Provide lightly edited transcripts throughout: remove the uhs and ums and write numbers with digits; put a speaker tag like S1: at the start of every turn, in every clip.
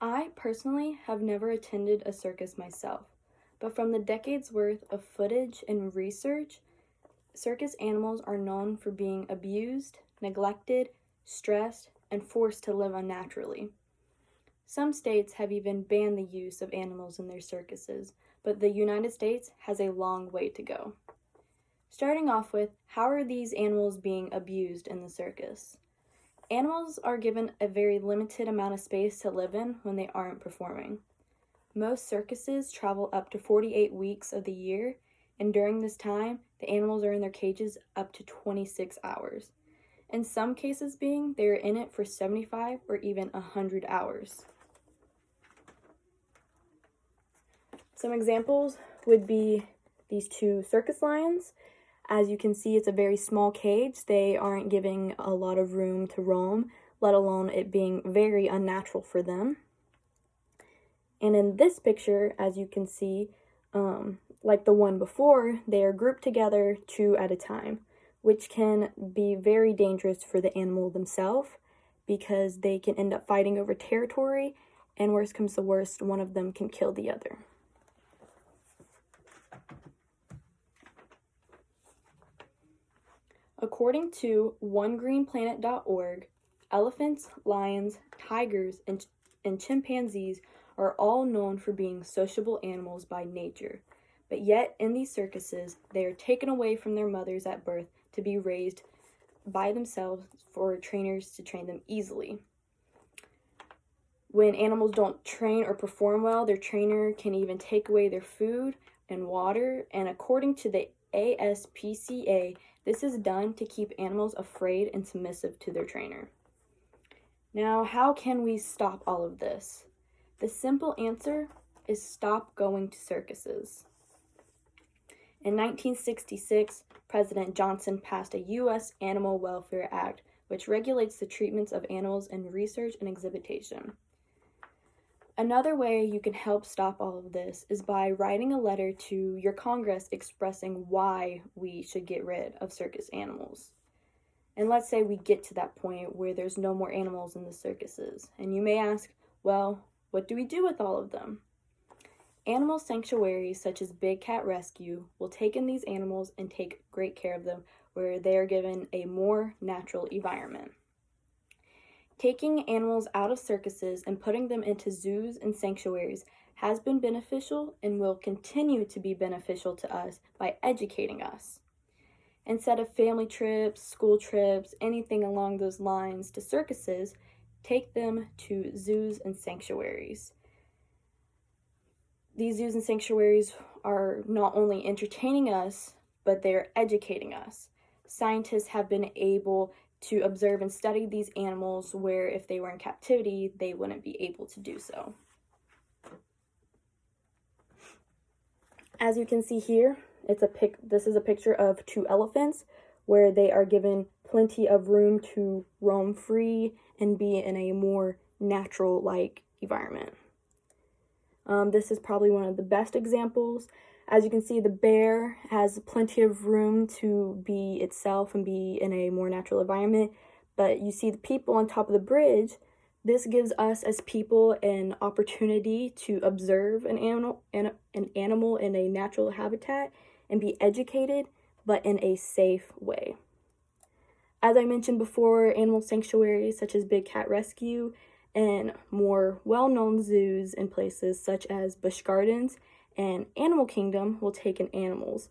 S1: I personally have never attended a circus myself, but from the decades worth of footage and research, circus animals are known for being abused, neglected, stressed, and forced to live unnaturally. Some states have even banned the use of animals in their circuses, but the United States has a long way to go. Starting off with, how are these animals being abused in the circus? Animals are given a very limited amount of space to live in when they aren't performing. Most circuses travel up to 48 weeks of the year, and during this time, the animals are in their cages up to 26 hours. In some cases they are in it for 75 or even 100 hours. Some examples would be these two circus lions. As you can see, it's a very small cage. They aren't giving a lot of room to roam, let alone it being very unnatural for them. And in this picture, as you can see, like the one before, they are grouped together 2 at a time, which can be very dangerous for the animal themselves because they can end up fighting over territory, and worst comes to worst, one of them can kill the other. According to onegreenplanet.org, elephants, lions, tigers, and chimpanzees are all known for being sociable animals by nature, but yet in these circuses, they are taken away from their mothers at birth to be raised by themselves for trainers to train them easily. When animals don't train or perform well, their trainer can even take away their food and water, and according to the ASPCA, this is done to keep animals afraid and submissive to their trainer. Now, how can we stop all of this? The simple answer is stop going to circuses. In 1966, President Johnson passed a U.S. Animal Welfare Act, which regulates the treatments of animals in research and exhibition. Another way you can help stop all of this is by writing a letter to your Congress expressing why we should get rid of circus animals. And let's say we get to that point where there's no more animals in the circuses, and you may ask, well, what do we do with all of them? Animal sanctuaries such as Big Cat Rescue will take in these animals and take great care of them where they are given a more natural environment. Taking animals out of circuses and putting them into zoos and sanctuaries has been beneficial and will continue to be beneficial to us by educating us. Instead of family trips, school trips, anything along those lines to circuses, take them to zoos and sanctuaries. These zoos and sanctuaries are not only entertaining us, but they're educating us. Scientists have been able to observe and study these animals where if they were in captivity, they wouldn't be able to do so. As you can see here, this is a picture of 2 elephants where they are given plenty of room to roam free and be in a more natural-like environment. This is probably one of the best examples. As you can see, the bear has plenty of room to be itself and be in a more natural environment, but you see the people on top of the bridge. This gives us as people an opportunity to observe an animal in a natural habitat and be educated, but in a safe way. As I mentioned before, animal sanctuaries such as Big Cat Rescue and more well-known zoos and places such as Busch Gardens and Animal Kingdom will take in animals.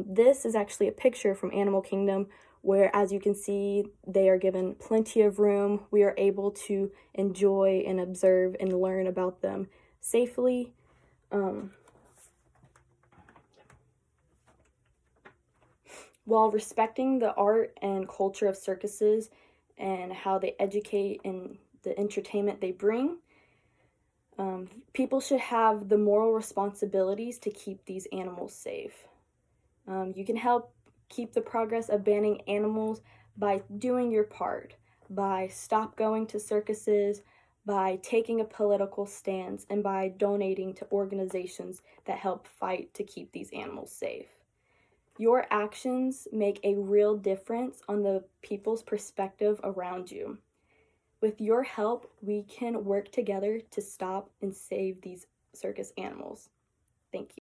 S1: This is actually a picture from Animal Kingdom where, as you can see, they are given plenty of room. We are able to enjoy and observe and learn about them safely. While respecting the art and culture of circuses and how they educate and the entertainment they bring, people should have the moral responsibilities to keep these animals safe. You can help keep the progress of banning animals by doing your part, by stop going to circuses, by taking a political stance, and by donating to organizations that help fight to keep these animals safe. Your actions make a real difference on the people's perspective around you. With your help, we can work together to stop and save these circus animals. Thank you.